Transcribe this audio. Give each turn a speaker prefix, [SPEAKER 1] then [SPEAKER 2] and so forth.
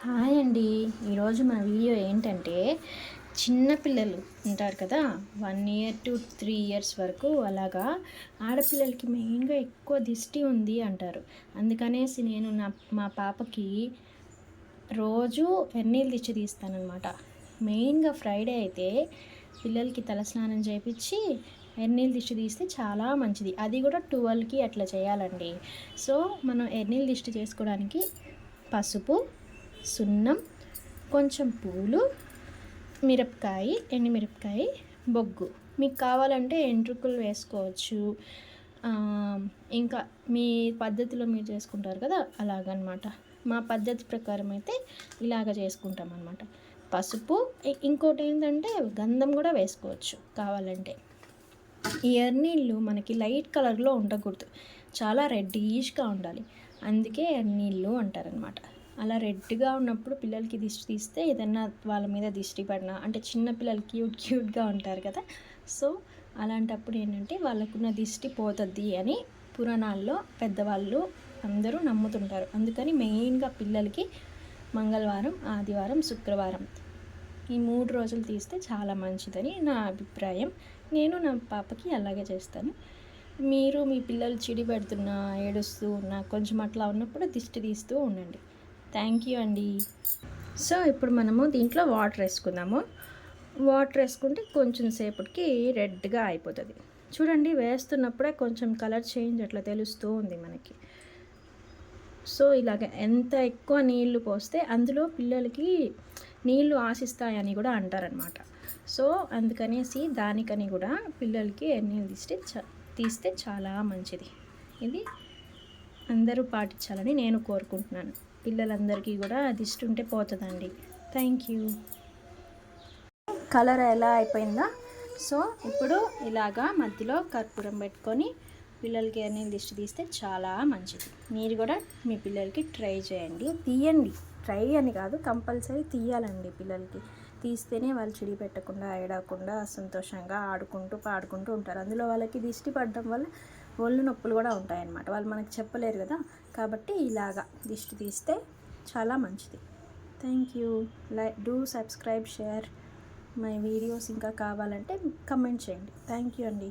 [SPEAKER 1] Hi అండి. ఈరోజు మన వీడియో ఏంటంటే చిన్న పిల్లలు ఉంటారు కదా, 1 ఇయర్ టు 3 ఇయర్స్ వరకు అలాగా ఆడపిల్లలకి మెయిన్గా ఎక్కువ దిష్టి ఉంది అంటారు. అందుకనేసి నేను మా పాపకి రోజు ఎన్నీళ్ళు దిష్టి తీస్తానన్నమాట. మెయిన్గా ఫ్రైడే అయితే పిల్లలకి తలస్నానం చేయించి ఎన్నీళ్ళు దిష్టి తీస్తే చాలా మంచిది. అది కూడా 12కి అట్లా చేయాలండి. సో మనం ఎన్నీళ్ళు దిష్టి చేసుకోవడానికి పసుపు, సున్నం, కొంచెం పూలు, మిరపకాయ, ఎండుమిరపకాయ, బొగ్గు. మీకు కావాలంటే ఎంట్రుకులు వేసుకోవచ్చు. ఇంకా మీ పద్ధతిలో మీరు చేసుకుంటారు కదా, అలాగనమాట. మా పద్ధతి ప్రకారం అయితే ఇలాగ చేసుకుంటాం అన్నమాట. పసుపు, ఇంకోటి ఏంటంటే గంధం కూడా వేసుకోవచ్చు కావాలంటే. ఈ ఎర్నీళ్ళు మనకి లైట్ కలర్లో ఉండకూడదు, చాలా రెడ్డిష్గా ఉండాలి. అందుకే ఎర్నీళ్ళు అంటారనమాట. అలా రెడ్గా ఉన్నప్పుడు పిల్లలకి దిష్టి తీస్తే ఏదన్నా వాళ్ళ మీద దిష్టి పడినా, అంటే చిన్న పిల్లలు క్యూట్గా ఉంటారు కదా, సో అలాంటప్పుడు ఏంటంటే వాళ్ళకున్న దిష్టి పోతుంది అని పురాణాల్లో పెద్దవాళ్ళు అందరూ నమ్ముతుంటారు. అందుకని మెయిన్గా పిల్లలకి మంగళవారం, ఆదివారం, శుక్రవారం ఈ 3 రోజులు తీస్తే చాలా మంచిదని నా అభిప్రాయం. నేను నా పాపకి అలాగే చేస్తాను. మీరు మీ పిల్లలు చిడి పెడుతున్నా, ఏడుస్తూ ఉన్నా, కొంచెం అట్లా ఉన్నప్పుడు దిష్టి తీస్తూ ఉండండి. థ్యాంక్ యూ అండి. సో ఇప్పుడు మనము దీంట్లో వాటర్ వేసుకుందాము. వాటర్ వేసుకుంటే కొంచెం సేపటికి రెడ్గా అయిపోతుంది. చూడండి, వేస్తున్నప్పుడే కొంచెం కలర్ చేంజ్ అట్లా తెలుస్తూ ఉంది మనకి. సో ఇలాగ ఎంత ఎక్కువ నీళ్లు పోస్తే అందులో పిల్లలకి నీళ్లు ఆశిస్తాయని కూడా అంటారనమాట. సో అందుకనేసి దానికని కూడా పిల్లలకి ఎన్నీళ్ళు తీస్తే చాలా మంచిది. ఇది అందరూ పాటించాలని నేను కోరుకుంటున్నాను. పిల్లలందరికీ కూడా దిష్టి ఉంటే పోతుందండి. Thank you. కలర్ ఎలా అయిపోయిందా? సో ఇప్పుడు ఇలాగా మధ్యలో కర్పూరం పెట్టుకొని పిల్లలకి ఎన్నీళ్ళు దిష్టి తీస్తే చాలా మంచిది. మీరు కూడా మీ పిల్లలకి ట్రై చేయండి, తీయండి. ట్రై అని కాదు, కంపల్సరీ తీయాలండి. పిల్లలకి తీస్తేనే వాళ్ళు చిడి పెట్టకుండా, ఏడవకుండా సంతోషంగా ఆడుకుంటూ పాడుకుంటూ ఉంటారు. అందులో వాళ్ళకి దిష్టి పడడం వల్ల ఒళ్ళు నొప్పులు కూడా ఉంటాయన్నమాట. వాళ్ళు మనకు చెప్పలేరు కదా, కాబట్టి ఇలాగా దిష్టి తీస్తే చాలా మంచిది. Thank you. Do subscribe, share my videos. ఇంకా కావాలంటే కమెంట్ చేయండి. థ్యాంక్ యూ అండి.